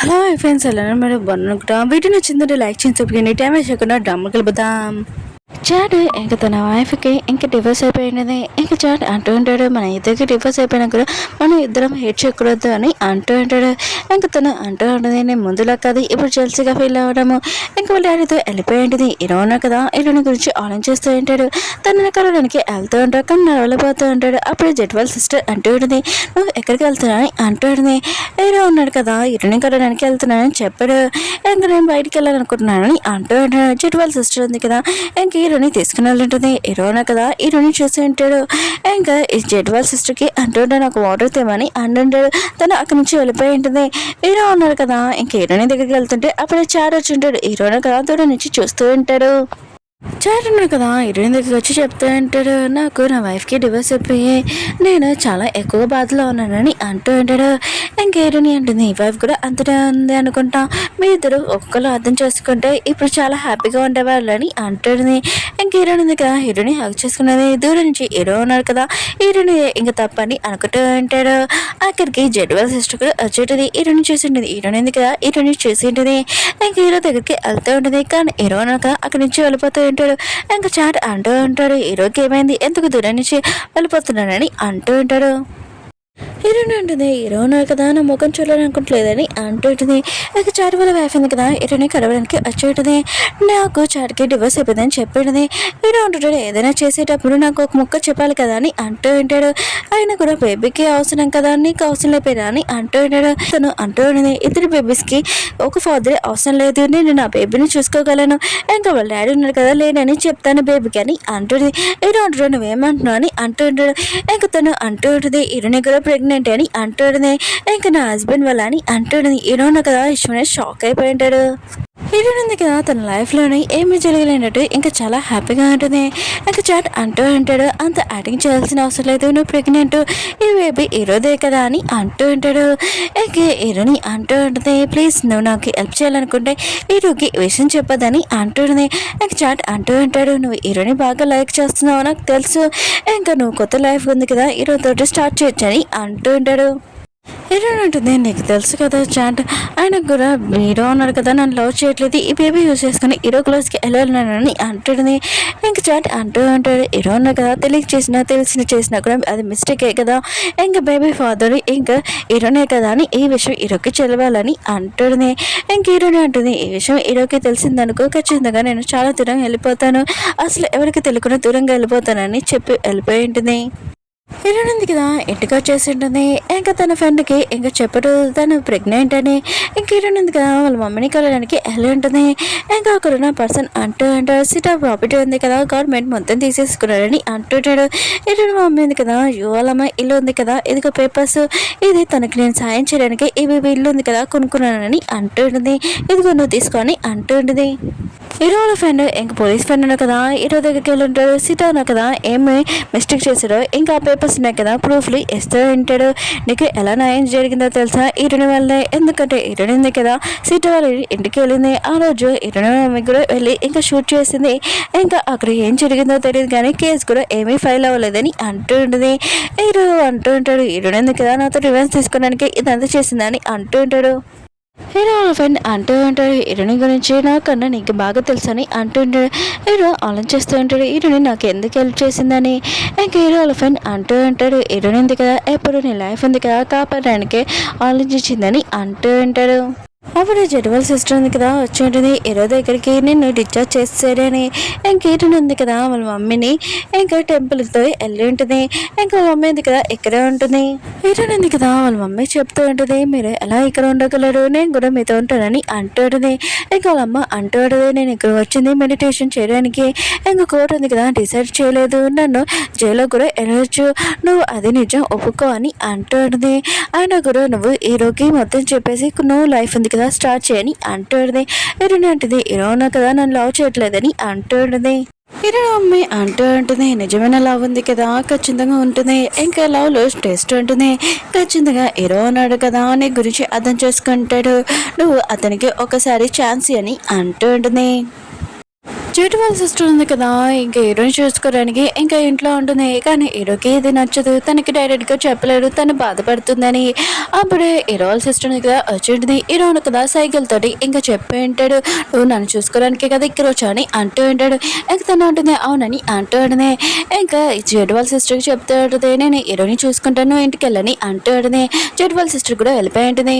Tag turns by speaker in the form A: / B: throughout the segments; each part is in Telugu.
A: హలో ఫ్రెండ్స్ ఎలా మరి బాగున్నాను. వీడియో నచ్చిందంటే లైక్ చేసి చెప్పండి. టైం వేసకుండా డ్రామా కలుపుదాం. చాట్ ఇంక తన వైఫ్కి ఇంక డివోర్స్ అయిపోయినది. ఇంక చాట్ అంటూ ఉంటాడు, మన ఇద్దరికి డివోర్స్ అయిపోయినా కూడా మనం ఇద్దరం హేట్ చేయకూడదు అని అంటూ ఉంటాడు. ఇంక తను అంటూ ఉంటుంది, నేను ముందులా కాదు ఇప్పుడు జెల్సీగా ఫీల్ అవ్వడము. ఇంక వాళ్ళ డాడీతో వెళ్ళిపోయి ఉంటుంది. ఇరోనా కదా ఇరోని గురించి ఆలోచిస్తూ ఉంటాడు. తనని కలవడానికి వెళ్తూ ఉంటాడు, కానీ నడవలేకపోతూ ఉంటాడు. అప్పుడు జెట్ వాళ్ళ సిస్టర్ అంటూ ఉంటుంది, నువ్వు ఎక్కడికి వెళ్తున్నావు అంటూ ఉంటుంది. హీరో ఉన్నాడు కదా ఇరుని కలవడానికి వెళ్తున్నానని చెప్పాడు. ఇంక నేను బయటికి వెళ్ళాలనుకుంటున్నానని అంటూ ఉంటాడు. జెట్ వాళ్ళ సిస్టర్ ఉంది కదా ఇంక హీరోని తీసుకుని వెళ్ళింటుంది. హీరోనా కదా హీరోని చూసి ఉంటాడు. ఇంకా ఈ జెడ్ వాళ్ళ సిస్టర్కి అంటుంటే నాకు వాటర్ తేమని అంటుంటాడు. తను అక్కడి నుంచి వెళ్ళిపోయి ఉంటుంది. హీరో ఉన్నారు కదా ఇంక హీరోని దగ్గరికి వెళ్తుంటే అప్పుడే చార్ వచ్చి ఉంటాడు. హీరోనా కదా దూరం నుంచి చూస్తూ ఉంటాడు. చాట్ ఉన్నాడు కదా హీరోయిన్ దగ్గరికి వచ్చి చెప్తూ ఉంటాడు, నాకు నా వైఫ్కి డివోర్స్ అయిపోయి నేను చాలా ఎక్కువ బాధలో ఉన్నానని అంటూ ఉంటాడు. ఇంక హీరోయిన్ అంటుంది, ఈ వైఫ్ కూడా అంతనే ఉంది అనుకుంటా, మీ ఇద్దరు ఒక్కరు అర్థం చేసుకుంటే ఇప్పుడు చాలా హ్యాపీగా ఉండేవాళ్ళు అని అంటుంది. ఇంక హీరోయిన్ ఉంది కదా హీరోని హక్ చేసుకున్నది. దూరం నుంచి హీరో ఉన్నారు కదా హీరోని ఇంకా తప్పని అనుకుంటూ ఉంటాడు. అక్కడికి జెడ్ వాళ్ళ సిస్టర్ కూడా వచ్చేటది. హీరోని చూసి ఉంటుంది. హీరోయిన్ ఉంది కదా హీరోని చూసి ఉంటుంది. ఇంక హీరో దగ్గరికి వెళ్తూ ఉంటుంది. కానీ హీరో ఉన్నాక అక్కడి నుంచి వెళ్ళిపోతూ ఉంటాడు. ఇంకా చాట్ అంటూ ఉంటాడు, హీరోకి ఏమైంది ఎందుకు దూరం నుంచి వెళ్ళిపోతున్నానని అంటూ ఉంటాడు. హీరోయిన్ ఉంటుంది, హీరో ఉన్నారు కదా నా ముఖం చూడాలనుకుంటలేదని అంటుంటుంది. ఇక చాట్ వాళ్ళ వైఫ్ ఉంది కదా హీరోని కలవడానికి వచ్చి ఉంటుంది. నాకు చాట్కి డివోర్స్ అయిపోయిందని చెప్పినది. హీరో ఉంటుంటాడు, ఏదైనా చేసేటప్పుడు నాకు ఒక ముక్క చెప్పాలి కదా అని అంటూ ఉంటాడు. ఆయన కూడా బేబీకి అవసరం కదా నీకు అవసరం లేకపోయినా అని అంటూ ఉంటాడు. తను అంటూ ఉంటుంది, ఇద్దరు బేబీస్కి ఒక ఫాదర్ అవసరం లేదు, నేను నా బేబీని చూసుకోగలను, ఇంకా వాళ్ళ డాడీ ఉన్నారు కదా లేనని చెప్తాను బేబీకి అని అంటుంది. హీరో అంటాడు, నువ్వేమంటున్నావు అని అంటూ ఉంటాడు. ఇంకా తను అంటూ ఉంటుంది, హీరోని కూడా ప్రెగ్నెంట్ అని అంటుంది. ఇంకా నా హస్బెండ్ వల్ల అని అంటుంది. హీరోనా కదా విశ్వనే షాక్ అయిపోయి ఉంటాడు. హీరోయిన్ ఉంది కదా తన లైఫ్లోని ఏమి జరగలేనట్టు ఇంకా చాలా హ్యాపీగా ఉంటుంది. ఇంకా చాట్ అంటూ ఉంటాడు, అంత యాక్టింగ్ చేయాల్సిన అవసరం లేదు, నువ్వు ప్రెగ్నెంట్ ఈ బేబీ హీరోదే కదా అని అంటూ ఉంటాడు. ఇంకా హీరోని అంటూ ఉంటుంది, ప్లీజ్ నువ్వు నాకు హెల్ప్ చేయాలనుకుంటే హీరోకి విషయం చెప్పదని అంటుంది. ఇంకా చాట్ అంటూ ఉంటాడు, నువ్వు హీరోని బాగా లైక్ చేస్తున్నావు నాకు తెలుసు, ఇంకా నువ్వు కొత్త లైఫ్ ఉంది కదా హీరోతోటి స్టార్ట్ చేయొచ్చని అంటూ ఉంటాడు. హీరో ఉంటుంది, నీకు తెలుసు కదా చాట్ ఆయనకు కూడా హీరో ఉన్నాడు కదా నన్ను లవ్ చేయట్లేదు, ఈ బేబీ యూజ్ చేసుకుని హీరో క్లోజ్కి వెళ్ళాలని అంటుంది. ఇంకా చాట్ అంటూ ఉంటాడు, హీరో ఉన్నా కదా తెలిసిన చేసినా కూడా అది మిస్టేకే కదా, ఇంకా బేబీ ఫాదర్ ఇంకా హీరోనే కదా అని ఈ విషయం హీరోకి చెలవాలని అంటుంది. ఇంక హీరోనే అంటుంది, ఈ విషయం హీరోకి తెలిసిందనుకో ఖచ్చితంగా నేను చాలా దూరం వెళ్ళిపోతాను, అసలు ఎవరికి తెలియకుండా దూరంగా వెళ్ళిపోతానని చెప్పి వెళ్ళిపోయి ఉంటుంది. హీరోయిన్ ఉంది కదా ఇంటికి వచ్చేసి ఉంటుంది. ఇంకా తన ఫ్రెండ్కి ఇంకా చెప్పడు తను ప్రెగ్నెంట్ అని. ఇంక హీరోయిన్ ఉంది కదా వాళ్ళ మమ్మీని కలవడానికి వెళ్ళి ఉంటుంది. ఇంకా అక్కడున్న పర్సన్ అంటూ ఉంటాడు, సిటా ప్రాపర్టీ ఉంది కదా గవర్నమెంట్ మొత్తం తీసేసుకున్నాడని అంటుంటాడు. హీరోయిన్ మమ్మీ ఉంది కదా వాళ్ళమ్మ ఇల్లు ఉంది కదా ఇదిగో పేపర్స్, ఇది తనకి నేను సాయం చేయడానికి ఇవి ఇల్లు ఉంది కదా కొనుక్కున్నానని అంటుంటుంది. ఇదిగో నువ్వు తీసుకొని అంటుంటుంది. హీరో వాళ్ళ ఫ్రెండ్ ఇంకా పోలీస్ ఫ్రెండ్ ఉన్నా కదా హీరో దగ్గరికి వెళ్ళి ఉంటాడు. సీత ఉన్నా కదా ఏమి మిస్టేక్ చేశాడో ఇంకా పేపర్స్ ఉన్నాయి కదా ప్రూఫ్లు ఇస్తూ ఉంటాడు. నీకు ఎలా న్యాయం జరిగిందో తెలుసా హీరోని వల్లే, ఎందుకంటే హీరోని ఉంది కదా సీత వాళ్ళ ఇంటికి వెళ్ళింది ఆ రోజు హీరోని మమ్మీ కూడా వెళ్ళి ఇంకా షూట్ చేసింది. ఇంకా అక్కడ ఏం జరిగిందో తెలియదు కానీ కేసు కూడా ఏమీ ఫైల్ అవ్వలేదని అంటూ ఉంటుంది. హీరో అంటూ ఉంటాడు, హీరోని ఉంది కదా నాతో రివెన్స్ తీసుకోవడానికి ఇదంతా చేసిందని అంటూ ఉంటాడు. హీరో వాళ్ళ ఫ్రెండ్ అంటూ ఉంటాడు, హీరోని గురించి నాకన్నా నీకు బాగా తెలుసని అంటూ ఉంటాడు. హీరో ఆలోచిస్తూ ఉంటాడు, హీరోని నాకు ఎందుకు హెల్ప్ చేసిందని. ఇంకా హీరో వాళ్ళ ఫ్రెండ్ అంటూ ఉంటాడు, హీరోని ఉంది కదా ఎప్పుడు నీ లైఫ్ ఉంది కదా కాపాడడానికి ఆలోచించిందని అంటూ ఉంటాడు. అప్పుడు జెడ్వల్ సిస్టర్ ఉంది కదా వచ్చి ఉంటుంది. హీరో దగ్గరికి నిన్ను డిశ్చార్జ్ చేస్తారని. ఇంక హీరోని ఉంది కదా వాళ్ళ మమ్మీని ఇంకా టెంపుల్తో వెళ్ళి ఉంటుంది. ఇంకా వాళ్ళ మమ్మీ ఉంది కదా ఇక్కడే ఉంటుంది. హీరోని ఉంది కదా వాళ్ళ మమ్మీ చెప్తూ ఉంటుంది, మీరు ఎలా ఇక్కడ ఉండగలరు నేను కూడా మీతో ఉంటానని అంటూ ఉంటుంది. ఇంకా వాళ్ళ అమ్మ అంటూ ఉంటుంది, నేను ఇక్కడ వచ్చింది మెడిటేషన్ చేయడానికి, ఇంకా కోర్టు ఉంది కదా డిసైడ్ చేయలేదు నన్ను జైల్లో కూడా వెళ్ళవచ్చు, నువ్వు అది నిజం ఒప్పుకో అని అంటూ ఉంటుంది. అయినా కూడా నువ్వు హీరోకి మొత్తం చెప్పేసి నువ్వు లైఫ్ ఉంది కదా స్టార్ట్ చేయని అంటుంది. హీరోని అంటుంది, హీరోనా కదా నన్ను లవ్ చేయట్లేదని అంటుంది. హీరో అమ్మాయి అంటూ ఉంటుంది, నిజమైన లవ్ ఉంది కదా ఖచ్చితంగా ఉంటుంది, ఇంకా లవ్లో టెస్ట్ ఉంటుంది, ఖచ్చితంగా హీరో ఉన్నాడు కదా నీ గురించి అర్థం చేసుకుంటాడు, నువ్వు అతనికి ఒకసారి ఛాన్స్ అని అంటూ ఉంటుంది. చెట్టు వాళ్ళ సిస్టర్ ఉంది కదా, ఇంకా హీరోని చూసుకోవడానికి ఇంకా ఇంట్లో ఉంటుంది. కానీ హీరోకి ఇది నచ్చదు, తనకి డైరెక్ట్గా చెప్పలేడు, తను బాధపడుతుందని. అప్పుడే హీరో వాళ్ళ సిస్టర్ ఉంది కదా వచ్చి ఉంటుంది. హీరోను కదా సైకిల్ తోటి ఇంకా చెప్పి ఉంటాడు, నువ్వు నన్ను చూసుకోవడానికే కదా ఇక్కడ వచ్చా అని అంటూ ఉంటాడు. ఇంకా తను ఉంటుంది అవునని అంటూ ఉంటుంది. ఇంకా చెట్టు వాళ్ళ సిస్టర్కి చెప్తూ ఉంటుంది, నేను హీరోని చూసుకుంటాను ఇంటికి వెళ్ళని అంటూ ఉంటుంది. చెట్టు వాళ్ళ సిస్టర్ కూడా వెళ్ళిపోయి ఉంటుంది.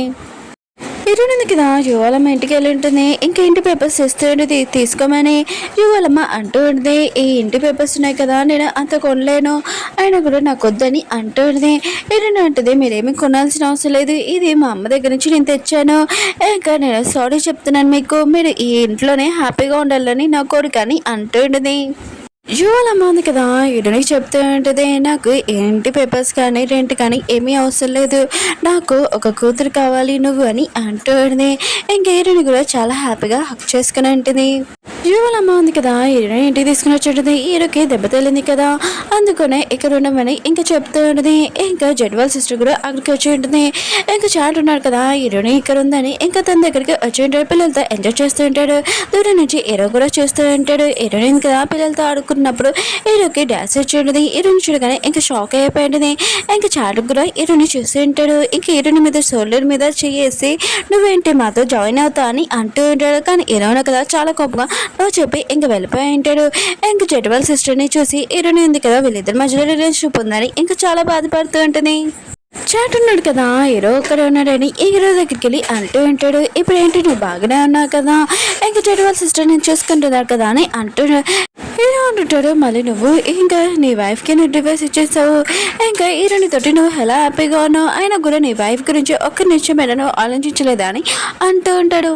A: ఇరునింది కదా యువలమ్మ ఇంటికి వెళ్ళి ఉంటుంది. ఇంకా ఇంటి పేపర్స్ ఇస్తూ ఉంటుంది తీసుకోమని. యువలమ్మ అంటూ ఉంటుంది, ఈ ఇంటి పేపర్స్ ఉన్నాయి కదా నేను అంత కొనలేను, అయినా కూడా నాకు వద్దని అంటూ ఉంటుంది. ఇరుని అంటుంది, మీరేమీ కొనాల్సిన అవసరం లేదు, ఇది మా అమ్మ దగ్గర నుంచి నేను తెచ్చాను. ఇంకా నేను సారీ చెప్తున్నాను మీకు, మీరు ఈ ఇంట్లోనే హ్యాపీగా ఉండాలని నా కోరిక అని అంటూ ఉంటుంది. యువలమ్మ ఉంది కదా ఇరునికి చెప్తూ ఉంటుంది, నాకు ఏంటి పేపర్స్ కానీ రెంట్ కానీ ఏమీ అవసరం లేదు, నాకు ఒక కూతురు కావాలి నువ్వు అని అంటూ ఉంటుంది. ఇంకా ఇరుని కూడా చాలా హ్యాపీగా హక్ చేసుకుని ఉంటుంది. యువలమ్మ ఉంది కదా ఇరుని ఇంటికి తీసుకుని వచ్చి ఈరోకి దెబ్బ తేలింది కదా, అందుకనే ఇక్కడ ఉండమని ఇంకా చెప్తూ ఉంటుంది. ఇంకా జడ్వాల్ సిస్టర్ కూడా అక్కడికి వచ్చి ఉంటుంది. ఇంకా చాట్ ఉన్నాడు కదా ఇరుని ఇక్కడ ఉందని ఇంకా తన దగ్గరికి వచ్చి ఉంటాడు. పిల్లలతో ఎంజాయ్ చేస్తూ ఉంటాడు. దూరం నుంచి హీరో కూడా చేస్తూ ఉంటాడు. హీరోయిన్ కదా పిల్లలతో ఆడుకున్నప్పుడు హీరోకి డాన్స్ వచ్చి ఉంటుంది. హీరోని చూడగానే ఇంకా షాక్ అయిపోయింది. ఇంకా చాట్ కూడా హీరోని చూస్తూ ఉంటాడు. ఇంకా హీరోని మీద షోల్డర్ మీద చేసి నువ్వేంటి మాతో జాయిన్ అవుతా అని అంటూ ఉంటాడు. కానీ హీరోయిన్ కదా చాలా కోపంగా నువ్వు చెప్పి ఇంక వెళ్ళిపోయి ఉంటాడు. ఇంక జడ్వాల్ సిస్టర్ని చూసి హీరోని ఉంది కదా వీళ్ళిద్దరి మధ్యలో రిలేషన్షిప్ ఉందని ఇంకా చాలా బాధపడుతూ ఉంటుంది. చాట్ ఉన్నాడు కదా హీరో ఒక్కడే ఉన్నాడని హీరో దగ్గరికి వెళ్ళి అంటూ ఉంటాడు, ఇప్పుడు ఏంటి నువ్వు బాగానే ఉన్నావు కదా, ఇంకా జడ్వాల్ సిస్టర్ నేను చూసుకుంటున్నాడు కదా అని అంటూ హీరో అంటుంటాడు, మళ్ళీ నువ్వు ఇంకా నీ వైఫ్కి నువ్వు డివైస్ ఇచ్చేసావు, ఇంకా హీరోని తోటి నువ్వు ఎలా హ్యాపీగా ఉన్నావు, అయినా కూడా నీ వైఫ్ గురించి ఒక్క నిమిషం నువ్వు ఆలోచించలేదా అని అంటూ ఉంటాడు.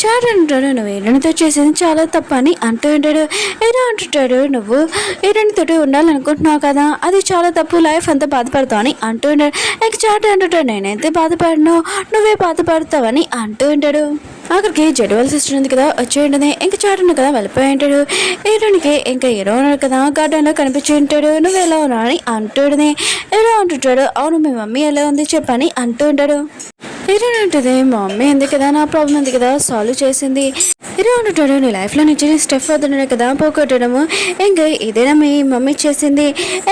A: చాట్ అంటాడు, నువ్వు హీరోనితో చేసేది చాలా తప్పు అని అంటూ ఉంటాడు. హీరో అంటుంటాడు, నువ్వు హీరోనితో ఉండాలనుకుంటున్నావు కదా, అది చాలా తప్పు, లైఫ్ అంతా బాధపడతావు అని అంటూ ఉంటాడు. ఇక చాట్ అంటుంటాడు, నేనైతే బాధపడను, నువ్వే బాధపడతావని అంటూ ఉంటాడు. అక్కడికి జడ్వాల్ సిస్టర్ ఉంది కదా వచ్చి ఉంటుంది. ఇంకా చాట్ ఉంది కదా వెళ్ళిపోయి ఉంటాడు. హీరోనికి ఇంకా హీరో ఉన్నాడు కదా గార్డెన్లో కనిపించి ఉంటాడు. నువ్వు ఎలా ఉన్నావు అని అంటుంటుంది. హీరో అంటుంటాడు, అవును మీ మమ్మీ ఎలా ఉంది చెప్పని అంటూ ఉంటాడు. హీరో ఉంటుంది, మా మమ్మీ ఉంది కదా నా ప్రాబ్లం ఉంది కదా సాల్వ్ చేసింది. హీరో అంటుంటాడు, నీ లైఫ్లో నుంచి స్టెప్ అవుతున్నాడు కదా పోగొట్టడము, ఇంకా ఇదేనా మీ మమ్మీ చేసింది,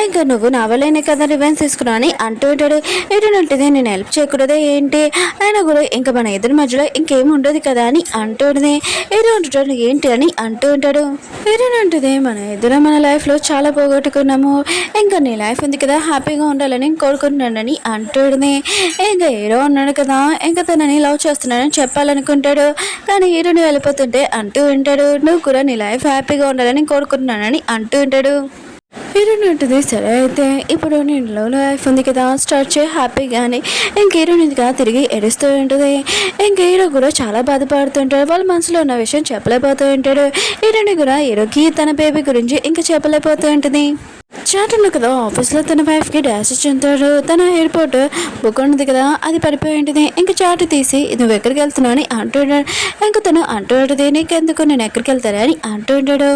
A: ఇంకా నువ్వు నా వల్లనే కదా రివెన్స్ తీసుకున్నా అని అంటూ ఉంటాడు. హీరో ఉంటుంది, నేను హెల్ప్ చేయకూడదే ఏంటి, అయినా కూడా ఇంకా మన ఇద్దరి మధ్యలో ఇంకేం ఉండదు కదా అని అంటూ ఉంటుంది. హీరో అంటుంటాడు, ఏంటి అని అంటూ ఉంటాడు. హీరో ఉంటుంది, మన ఇద్దరు మన లైఫ్లో చాలా పోగొట్టుకున్నాము, ఇంకా నీ లైఫ్ ఉంది కదా హ్యాపీగా ఉండాలని కోరుకుంటున్నానని అంటుంది. ఇంకా హీరో ఉన్నాడు కదా ఇంకా తనని లవ్ చేస్తున్నానని చెప్పాలనుకుంటాడు. కానీ హీరోని వెళ్ళిపోతుంటే అంటూ ఉంటాడు, నువ్వు కూడా నీ లైఫ్ హ్యాపీగా ఉండాలని కోరుకుంటున్నానని అంటూ ఉంటాడు. హీరోని ఉంటుంది, సరే అయితే ఇప్పుడు నేను లైఫ్ ఉంది కదా స్టార్ట్ చేయి హ్యాపీగానే. ఇంక హీరోని కదా తిరిగి ఏడుస్తూ ఉంటుంది. ఇంక హీరో కూడా చాలా బాధపడుతుంటాడు. వాళ్ళ మనసులో ఉన్న విషయం చెప్పలేకపోతూ ఉంటాడు. హీరోని కూడా హీరోకి తన బేబీ గురించి ఇంకా చెప్పలేకపోతూ ఉంటుంది. చాట్ ఉంది కదా ఆఫీస్లో తన వైఫ్కి డాష్ చెందుతాడు. తన ఎయిర్పోర్ట్ బుక్ ఉన్నది కదా అది పడిపోయి ఉంటుంది. ఇంకా చాట్ తీసి నువ్వు ఎక్కడికి వెళ్తున్నావు అని అంటుంటాడు. ఇంకా తను అంటూ ఉంటుంది, నీకెందుకు నేను ఎక్కడికి వెళ్తాను అని అంటూ ఉంటాడు.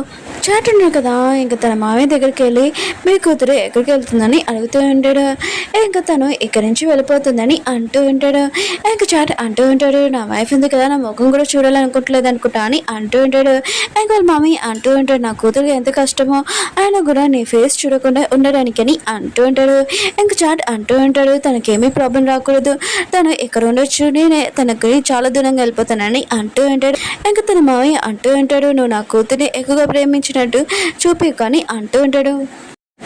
A: చాట్ ఉన్నాడు కదా ఇంకా తన మామయ్య దగ్గరికి వెళ్ళి మీ కూతురు ఎక్కడికి వెళ్తుందని అడుగుతూ ఉంటాడు. ఇంకా తను ఇక్కడి నుంచి వెళ్ళిపోతుందని అంటూ ఉంటాడు. ఇంకా చాట్ అంటూ ఉంటాడు, నా వైఫ్ ఉంది కదా నా ముఖం కూడా చూడాలనుకుంటలేదు అనుకుంటా అని అంటూ ఉంటాడు. ఇంకా వాళ్ళ మామయ్య అంటూ ఉంటాడు, నా కూతురు ఎంత కష్టమో ఆయన కూడా నీ ఫేస్ చూడకుండా ఉండడానికి అని అంటూ ఉంటాడు. ఇంకా చాట్ అంటూ ఉంటాడు, తనకేమీ ప్రాబ్లం రాకూడదు, తను ఎక్కడ ఉండొచ్చు, నేనే తనకి చాలా దూరంగా వెళ్ళిపోతానని అంటూ ఉంటాడు. ఇంకా తన మావయ్య అంటూ ఉంటాడు, నువ్వు నా కూతుర్ని ఎక్కువగా ప్రేమించినట్టు చూపి కానీ అంటూ ఉంటాడు.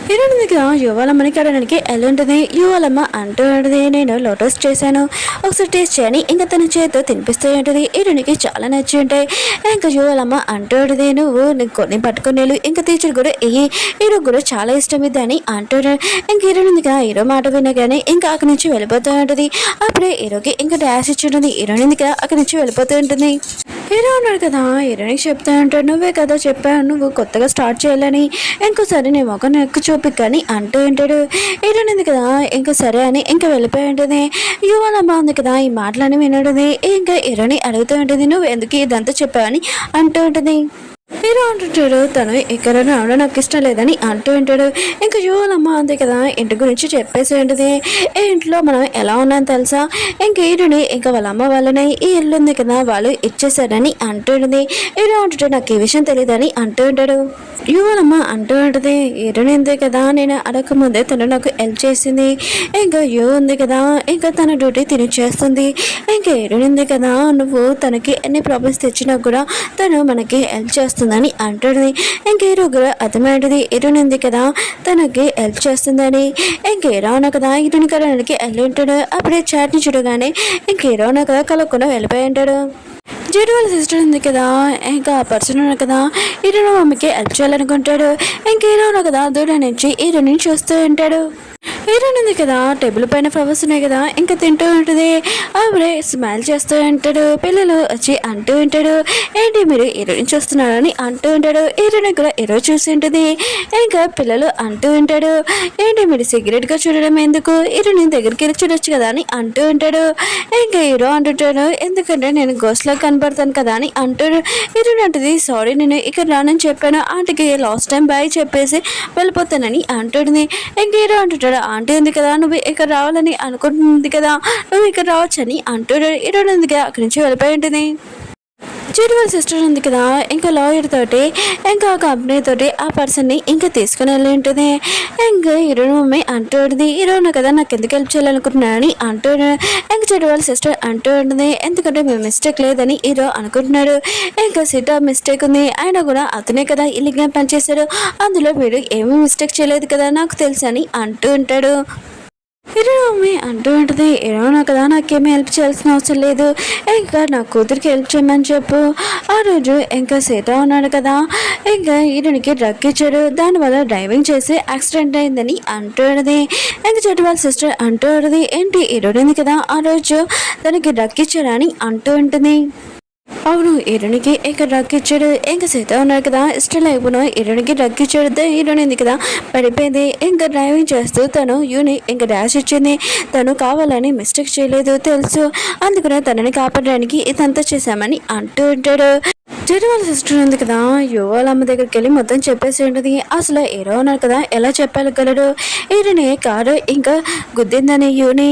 A: హీరోయిన్ దగ్గర యువలమ్మని అడగడానికి ఎల్లుంటుంది. యువలమ్మ అంటూ ఉంటుంది, నేను లోటస్ చేశాను ఒకసారి టేస్ట్ చేయని ఇంకా తన చేతితో తినిపిస్తూ ఉంటుంది. హీరోయిన్కి చాలా నచ్చి ఉంటాయి. ఇంకా యువలమ్మ అంటూ ఉంటుంది, నువ్వు కొన్ని పట్టుకునేలు ఇంకా టీచర్ కూడా ఇయ్యి, హీరో కూడా చాలా ఇష్టం ఇది అని అంటాడు. ఇంక హీరోయిన్ దగ్గర హీరో మాట వినగానే ఇంకా అక్కడి నుంచి వెళ్ళిపోతూ ఉంటుంది. అప్పుడే హీరోకి ఇంకా డాష్ ఇచ్చి ఉంటుంది. హీరోయిన్ దగ్గర అక్కడి నుంచి వెళ్ళిపోతూ ఉంటుంది. హీరో ఉన్నాడు కదా హీరోయిన్కి చెప్తా ఉంటాడు, నువ్వే కదా చెప్పావు నువ్వు కొత్తగా స్టార్ట్ చేయాలని, ఇంకోసారి నీ మొక్క నెక్కు చూపి కానీ అంటూ ఉంటాడు. హీరోయిన్ ఉంది కదా ఇంకా సరే అని ఇంకా వెళ్ళిపోయి ఉంటుంది. యువనమ్మ ఉంది కదా ఈ మాటలని వినడుది. ఇంకా హీరోని అడుగుతూ ఉంటుంది, నువ్వు ఎందుకు ఇదంతా చెప్పావని అంటూ ఉంటుంది. హీరో అంటుంటాడు తను ఇక్కడ రావడం నాకు ఇష్టం లేదని అంటూ ఉంటాడు. ఇంకా యువలమ్మ అంతే కదా ఇంటి గురించి చెప్పేసి ఉంటుంది. ఈ ఇంట్లో మనం ఎలా ఉన్నాం తెలుసా, ఇంక హీరోని ఇంకా వాళ్ళ అమ్మ వాళ్ళని ఈ ఇల్లు ఉంది కదా వాళ్ళు ఇచ్చేసారని అంటూ ఉంటుంది. హీరో అంటుంటే నాకు ఈ విషయం తెలియదని అంటూ ఉంటాడు. యువలమ్మ అంటూ ఉంటుంది హీరోని ఉంది కదా నేను అడగకముందే తను నాకు హెల్ప్ చేసింది. ఇంకా యూ ఉంది కదా ఇంకా తన డ్యూటీ తిని చేస్తుంది. ఇంకా హీరోని ఉంది కదా నువ్వు తనకి ఎన్ని ప్రాబ్లమ్స్ తెచ్చినా కూడా తను మనకి హెల్ప్ చేస్తుందని అంటుంది. ఇంక హీరో కూడా అర్థమైంది హీరోని ఉంది కదా తనకి హెల్ప్ చేస్తుందని. ఇంక హీరో అన్న కదా హీరోని కలడానికి వెళ్ళి ఉంటాడు. అప్పుడే చాట్ని చూడగానే ఇంక హీరో అన్న కదా కలగకుండా వెళ్ళిపోయి ఉంటాడు. జెడ్ వాళ్ళ సిస్టర్ ఉంది కదా ఇంకా ఆ పర్సన్ ఉన్నా కదా హీరోని మమ్మీకి హెల్ప్ చేయాలనుకుంటాడు. ఇంక హీరో ఉన్నా కదా దూరం నుంచి హీరోని చూస్తూ ఉంటాడు. హీరోయిన్ ఉంది కదా టేబుల్ పైన ఫ్లవర్స్ ఉన్నాయి కదా ఇంకా తింటూ ఉంటుంది. ఆవిడే స్మైల్ చేస్తూ ఉంటాడు. పిల్లలు వచ్చి అంటూ ఉంటాడు ఏంటి మీరు హీరోయిన్ చూస్తున్నారని అంటూ ఉంటాడు. హీరోయిన్ కూడా హీరో చూసి ఉంటుంది. ఇంకా పిల్లలు అంటూ ఉంటాడు ఏంటి మీరు సిగరెట్గా చూడడం ఎందుకు హీరోయిన్ దగ్గరికి వెళ్ళి చూడొచ్చు కదా అని అంటూ ఉంటాడు. ఇంకా హీరో అంటుంటాడు ఎందుకంటే నేను గోస్ట్లో కనబడతాను కదా అని అంటాడు. హీరోయిన్ అంటుంది సారీ నేను ఇక్కడ రానని చెప్పాను ఆంటీకి లాస్ట్ టైం బాయ్ చెప్పేసి వెళ్ళిపోతానని అంటుంది. ఇంక హీరో అంటుంటాడు ఆంటీ ఉంది కదా నువ్వు ఇక్కడ రావాలని అనుకుంటుంది కదా నువ్వు ఇక్కడ రావచ్చని అంటాడు. హీరోయిన్ ఉంది కదా అక్కడి నుంచి వెళ్ళిపోయి ఉంటుంది. చెడు వాళ్ళ సిస్టర్ ఉంది కదా ఇంకా లాయర్ తోటి ఇంకా కంపెనీ తోటి ఆ పర్సన్ని ఇంకా తీసుకుని వెళ్ళి ఉంటుంది. ఇంకా హీరోయిన్ మమ్మీ అంటుంది హీరోయిన్ కదా నాకు ఎందుకు హెల్ప్ చేయాలనుకుంటున్నానని అంటాడు. ఇంకా చెడు వాళ్ళ సిస్టర్ అంటూ ఉంటుంది ఎందుకంటే మేము మిస్టేక్ లేదని హీరో అనుకుంటున్నాడు. ఇంకా సీట్ మిస్టేక్ ఉంది అయినా కూడా అతనే కదా ఇల్లీగల్ పనిచేశాడు అందులో వీడు ఏమీ మిస్టేక్ చేయలేదు కదా నాకు తెలుసు అని అంటూ ఉంటాడు. హీరో మమ్మీ అంటూ ఉంటుంది హీరోనా కదా నాకేమీ హెల్ప్ చేయాల్సిన అవసరం లేదు ఇంకా నా కూతురికి హెల్ప్ చేయమని చెప్పు. ఆ రోజు ఇంకా సీత ఉన్నాడు కదా ఇంకా హీరోనికి డ్రగ్ ఇచ్చాడు దానివల్ల డ్రైవింగ్ చేసి యాక్సిడెంట్ అయిందని అంటుంది. ఇంకా చెట్టు వాళ్ళ సిస్టర్ అంటూ ఉంటుంది ఏంటి హీరోయిన్ కదా ఆ రోజు తనకి డ్రగ్ ఇచ్చాడని అంటూ ఉంటుంది. అవును హీరోనికి ఇంకా డ్రగ్ ఇచ్చాడు ఇంకా సీత ఉన్నాడు కదా ఇష్టం లేకపోయినా హీరోనికి డ్రగ్ ఇచ్చాడు. హీరోని ఉంది కదా పడిపోయింది ఇంకా డ్రైవింగ్ చేస్తూ తను యూని ఇంకా డాష్ ఇచ్చింది. తను కావాలని మిస్టేక్ చేయలేదు తెలుసు అందుకనే తనని కాపాడడానికి ఇదంతా చేశామని అంటూ ఉంటాడు. జెడ్ వాళ్ళ సిస్టర్ ఉంది కదా వాళ్ళ అమ్మ దగ్గరికి వెళ్ళి మొత్తం చెప్పేసి ఉంటుంది. అసలు హీరో ఉన్నారు కదా ఎలా చెప్పగలడు హీరోని కారు ఇంకా గుద్దిందని యూని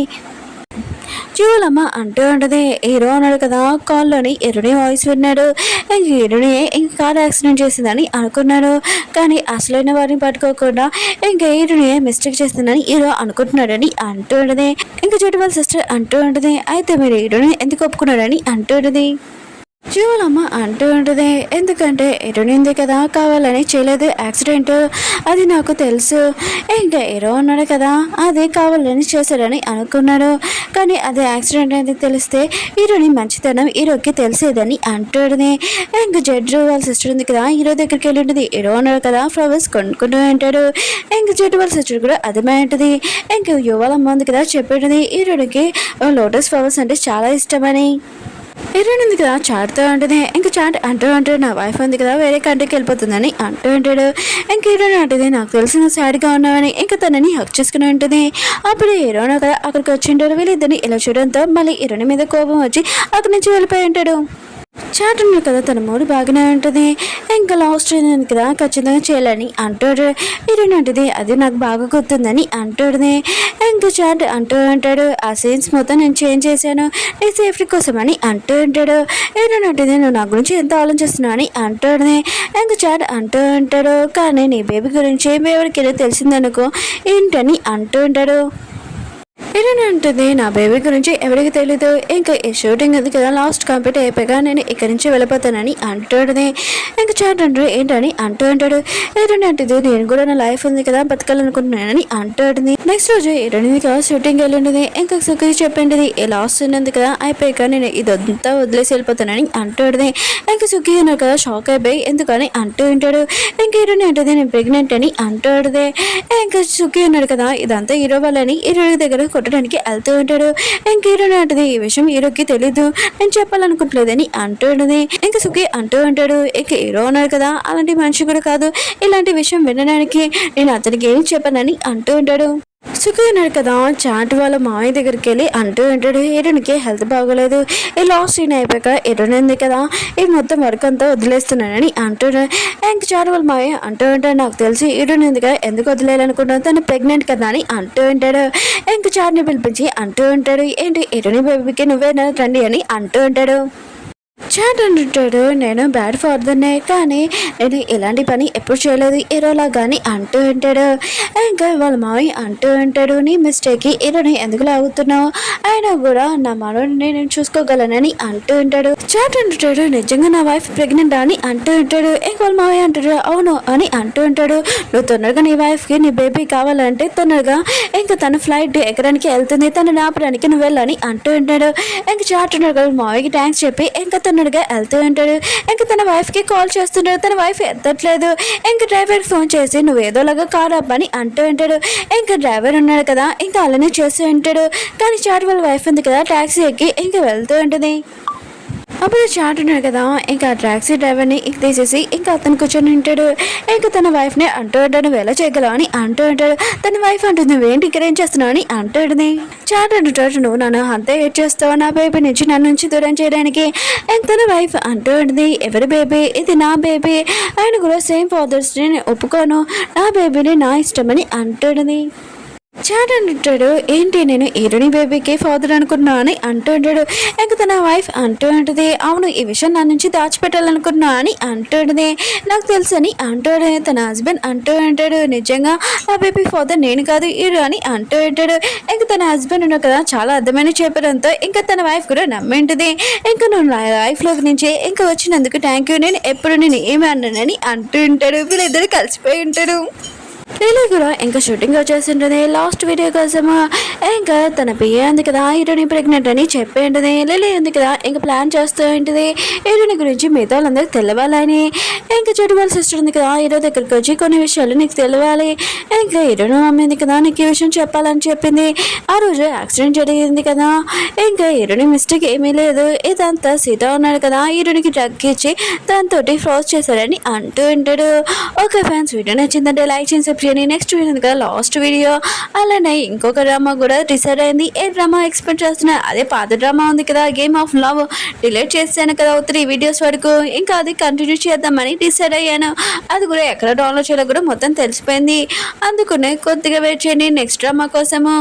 A: జీవులమ్మ అంటూ ఉంటుంది. హీరో అన్నాడు కదా కాల్లోని హీరోని వాయిస్ విన్నాడు. హీరోని ఇంక కార్ యాక్సిడెంట్ చేసిందని అనుకున్నాడు కానీ అసలైన వారిని పట్టుకోకుండా ఇంకా హీరోని మిస్టేక్ చేసిందని హీరో అనుకుంటున్నాడని అంటూ ఉంటుంది. ఇంకా చెట్టు వాళ్ళ సిస్టర్ అంటూ ఉంటుంది అయితే మీరు హీరోని ఎందుకు ఒప్పుకున్నాడని అంటూ ఉంటుంది. జీవులమ్మ అంటూ ఉంటుంది ఎందుకంటే ఎరునింది కదా కావాలని చేయలేదు యాక్సిడెంట్ అది నాకు తెలుసు. ఇంకా హీరో ఉన్నాడు కదా అదే కావాలని చేశాడని అనుకున్నాడు కానీ అది యాక్సిడెంట్ అనేది తెలిస్తే హీరోని మంచితనం హీరోకి తెలిసేదని అంటుంది. ఇంకా జడ్జు వాళ్ళ సిస్టర్ ఉంది కదా హీరో దగ్గరికి వెళ్ళి ఉంటుంది. హీరో ఉన్నాడు కదా ఫ్లవర్స్ కొనుక్కుంటూ ఉంటాడు. ఇంకా జడ్జు వాళ్ళ సిస్టర్ కూడా అర్థమై ఉంటుంది. ఇంకా యువలమ్మ ఉంది కదా చెప్పేది హీరోడికి లోటస్ ఫ్లవర్స్ అంటే చాలా ఇష్టమని. హీరోయిన్ ఉంది కదా చాట్తో ఉంటుంది. ఇంకా చాట్ అంటూ ఉంటాడు నా వైఫ్ ఉంది కదా వేరే కంట్రీకి వెళ్ళిపోతుందని అంటూ ఉంటాడు. ఇంక హీరోయిన్ అంటుంది నాకు తెలిసిన సాడ్గా ఉన్నామని ఇంకా తనని హక్ చేసుకుని ఉంటుంది. అప్పుడు హీరోయిన్ కదా అక్కడికి వచ్చి ఉంటాడు. వీళ్ళిద్దరిని ఇలా చూడడంతో మళ్ళీ హీరోయిన్ మీద కోపం వచ్చి అక్కడి నుంచి వెళ్ళిపోయి ఉంటాడు. చాట్ ఉంది కదా తన మూడు బాగానే ఉంటుంది. ఇంకా లాస్ట్ కదా ఖచ్చితంగా చేయాలని అంటాడు. హీరోయిన్ అంటుంది అది నాకు బాగా గుర్తుందని అంటాడుది. ఇంకా చాట్ అంటూ ఉంటాడు ఆ సీన్స్ మొత్తం నేను చేంజ్ చేశాను నీ సేఫ్టీ కోసం అని అంటూ ఉంటాడు. హీరోయిన్ అంటుంది నువ్వు నా గురించి ఎంత ఆలోచిస్తున్నావు అని అంటాడుది. ఇంకా చాట్ అంటూ ఉంటాడు కానీ నీ బేబీ గురించి ఎవరికైనా తెలిసిందనుకో ఏంటని అంటూ ఉంటాడు. హీరోయిన్ అంటుంది నా బేబీ గురించి ఎవరికి తెలీదు ఇంకా ఈ షూటింగ్ ఉంది కదా లాస్ట్ కంప్లీట్ అయిపోయాక నేను ఇక్కడి నుంచి వెళ్ళిపోతానని అంటాడుది. ఇంకా చాట్ అంటాడు ఏంటని అంటూ ఉంటాడు. హీరోయిన్ అంటుంది నేను కూడా నా లైఫ్ ఉంది కదా బతకాలనుకుంటున్నానని అంటాడుది. నెక్స్ట్ రోజు హీరోయిన్ కదా షూటింగ్ వెళ్ళింటుంది. ఇంకా సుఖి చెప్పింది ఈ లాస్ట్ ఉంది కదా అయిపోయాక నేను ఇదంతా వదిలేసి వెళ్ళిపోతానని అంటాడుది. ఇంకా సుఖి ఉన్నారు కదా షాక్ అయిపోయి ఎందుకని అంటూ ఉంటాడు. ఇంకా హీరోయిన్ అంటుంది నేను ప్రెగ్నెంట్ అని అంటాడుది. ఇంకా సుఖి ఉన్నాడు కదా ఇదంతా హీరో వాళ్ళని హీరోయిన్ దగ్గర కొట్టడానికి వెళ్తూ ఉంటాడు. ఇంక హీరోయిన్ అంటది ఈ విషయం హీరోకి తెలీదు నేను చెప్పాలనుకుంటలేదని అంటుండది. ఇంకా సుఖి అంటూ ఉంటాడు ఇక హీరో అన్నాడు కదా అలాంటి మనిషి కూడా కాదు ఇలాంటి విషయం వినడానికి నేను అతనికి ఏం చెప్పనని అంటూ ఉంటాడు. సుఖి ఉన్నాడు కదా, చాట్ వాళ్ళ మామయ్య దగ్గరికి వెళ్ళి అంటూ ఉంటాడు, హీరోనికి హెల్త్ బాగోలేదు, ఈ లాస్ట్ సీన్ అయిపోయాక హీరోయిన్ ఉంది కదా, ఈ మొత్తం వర్క్ అంతా వదిలేస్తున్నానని అంటున్నాడు. ఇంక చాట్ వాళ్ళ మామయ్య అంటూ ఉంటాడు, నాకు తెలిసి హీరోయిన్ ఉంది కదా, ఎందుకు వదిలేయాలనుకుంటున్నాను, తను ప్రెగ్నెంట్ కదా అని అంటూ ఉంటాడు. ఇంక చాట్ని పిలిపించి అంటూ ఉంటాడు, ఏంటి హీరోయిన్ బేబీకి నువ్వేనా రండి అని అంటూ ఉంటాడు. చాట్ అంటుంటాడు, నేను బ్యాడ్ ఫాదర్నే, కానీ నేను ఇలాంటి పని ఎప్పుడు చేయలేదు హీరోలా కానీ అంటూ ఉంటాడు. ఇంకా వాళ్ళ మావి అంటూ ఉంటాడు, నీ మిస్టేక్కి హీరోని ఎందుకు లాగుతున్నావు, అయినా కూడా నా మనోడిని నేను చూసుకోగలనని అంటూ ఉంటాడు. చాట్ అంటుంటాడు, నిజంగా నా వైఫ్ ప్రెగ్నెంట్ అని అంటూ ఉంటాడు. ఇంక వాళ్ళ మావి అంటాడు, అవును అని అంటూ ఉంటాడు. నువ్వు తొందరగా నీ వైఫ్కి నీ బేబీ కావాలంటే తొందరగా ఇంకా తన ఫ్లైట్ ఎక్కడానికి వెళ్తుంది, తను ఆపడానికి నువ్వు వెళ్ళని అంటూ ఉంటాడు. ఇంక చాట్ ఉన్నాడు కదా, మావికి థ్యాంక్స్ చెప్పి ఇంకా తొందరగా వెళ్తూ ఉంటాడు. ఇంకా తన వైఫ్కి కాల్ చేస్తుంటాడు, తన వైఫ్ ఎత్తట్లేదు. ఇంకా డ్రైవర్కి ఫోన్ చేసి నువ్వు ఏదోలాగా కార్ అప్పని అంటూ ఉంటాడు. ఇంకా డ్రైవర్ ఉన్నాడు కదా, ఇంకా అలానే చేస్తూ ఉంటాడు. కానీ చాట్ వాళ్ళ వైఫ్ ఉంది కదా, ట్యాక్సీ ఎక్కి ఇంకా వెళ్తూ ఉంటుంది. అప్పుడు చాట్ ఉన్నాడు కదా, ఇంకా టాక్సీ డ్రైవర్ని తీసేసి ఇంకా అతను కూర్చొని ఉంటాడు. ఇంకా తన వైఫ్ని అంటూ ఉంటాడు, నువ్వు ఎలా చేయగలవు అని అంటూ ఉంటాడు. తన వైఫ్ అంటుంది, నువ్వేంటి ఇక్కడ ఏం చేస్తున్నావు అని అంటూ ఉంటుంది. చాట్ అంటుంటాడు, నువ్వు నన్ను అంతే ఏడ్ చేస్తావు నా బేబీ నుంచి నన్ను నుంచి దూరం చేయడానికి. ఇంకా తన వైఫ్ అంటూ ఉంటుంది, ఎవరి బేబీ ఇది, నా బేబీ, ఆయన కూడా సేమ్ ఫాదర్స్ని నేను ఒప్పుకోను, నా బేబీని నా ఇష్టమని అంటుంది. చాట్ అంటుంటాడు, ఏంటి నేను హీరోని బేబీకి ఫాదర్ అనుకున్నా అని అంటూ ఉంటాడు. ఇంకా తన వైఫ్ అంటూ ఉంటుంది, అవును ఈ విషయం నా నుంచి దాచిపెట్టాలనుకున్నా అని అంటూ ఉంటుంది. నాకు తెలుసు అని అంటాడు. తన హస్బెండ్ అంటూ ఉంటాడు, నిజంగా ఆ బేబీ ఫాదర్ నేను కాదు హీరో అని అంటూ ఉంటాడు. ఇంకా తన హస్బెండ్ ఉన్నాడు కదా, చాలా అర్థమైన చెప్పడంతో ఇంకా తన వైఫ్ కూడా నమ్మింటుంది. ఇంకా నువ్వు నా లైఫ్లోకి నుంచి ఇంకా వచ్చినందుకు థ్యాంక్ యూ, నేను ఎప్పుడు నేను ఏమి అన్నానని అంటూ ఉంటాడు. వీళ్ళిద్దరు కలిసిపోయి ఉంటారు. లీలీ కూడా ఇంకా షూటింగ్ వచ్చేసింటుంది. లాస్ట్ వీడియో కోసము ఇంకా తన పిఏ ఉంది కదా, హీరోని ప్రెగ్నెంట్ అని చెప్పి ఉంటుంది. లీలీ ఉంది కదా, ఇంకా ప్లాన్ చేస్తూ ఉంటుంది హీరోని గురించి మిగతా వాళ్ళందరికి తెలవాలని. ఇంకా చెడు వాళ్ళ సిస్టర్ ఉంది కదా, హీరో దగ్గరికి వచ్చి కొన్ని విషయాలు నీకు తెలవాలి, ఇంకా హీరోని మమ్మీ ఉంది కదా నీకు ఈ విషయం చెప్పాలని చెప్పింది. ఆ రోజు యాక్సిడెంట్ జరిగింది కదా, ఇంకా హీరోని మిస్టేక్ ఏమీ లేదు, ఇదంతా సీత ఉన్నాడు కదా, హీరోనికి డ్రగ్ ఇచ్చి దాంతో ఫ్రోజ్ చేశాడని అంటూ ఉంటాడు. ఓకే ఫ్యాన్స్, వీడియో నచ్చిందంటే లైక్ చేసి నెక్స్ట్ వీడియో ఉంది కదా లాస్ట్ వీడియో, అలానే ఇంకొక డ్రామా కూడా డిసైడ్ అయింది. ఏ డ్రామా ఎక్స్పెక్ట్ చేస్తున్నా, అదే పాత డ్రామా ఉంది కదా గేమ్ ఆఫ్ లవ్, డిలీట్ చేశాను కదా 3 వీడియోస్ వరకు, ఇంకా అది కంటిన్యూ చేద్దామని డిసైడ్ అయ్యాను. అది కూడా ఎక్కడ డౌన్లోడ్ చేయాలో కూడా మొత్తం తెలిసిపోయింది. అందుకనే కొద్దిగా వెయిట్ చేయండి నెక్స్ట్ డ్రామా కోసము.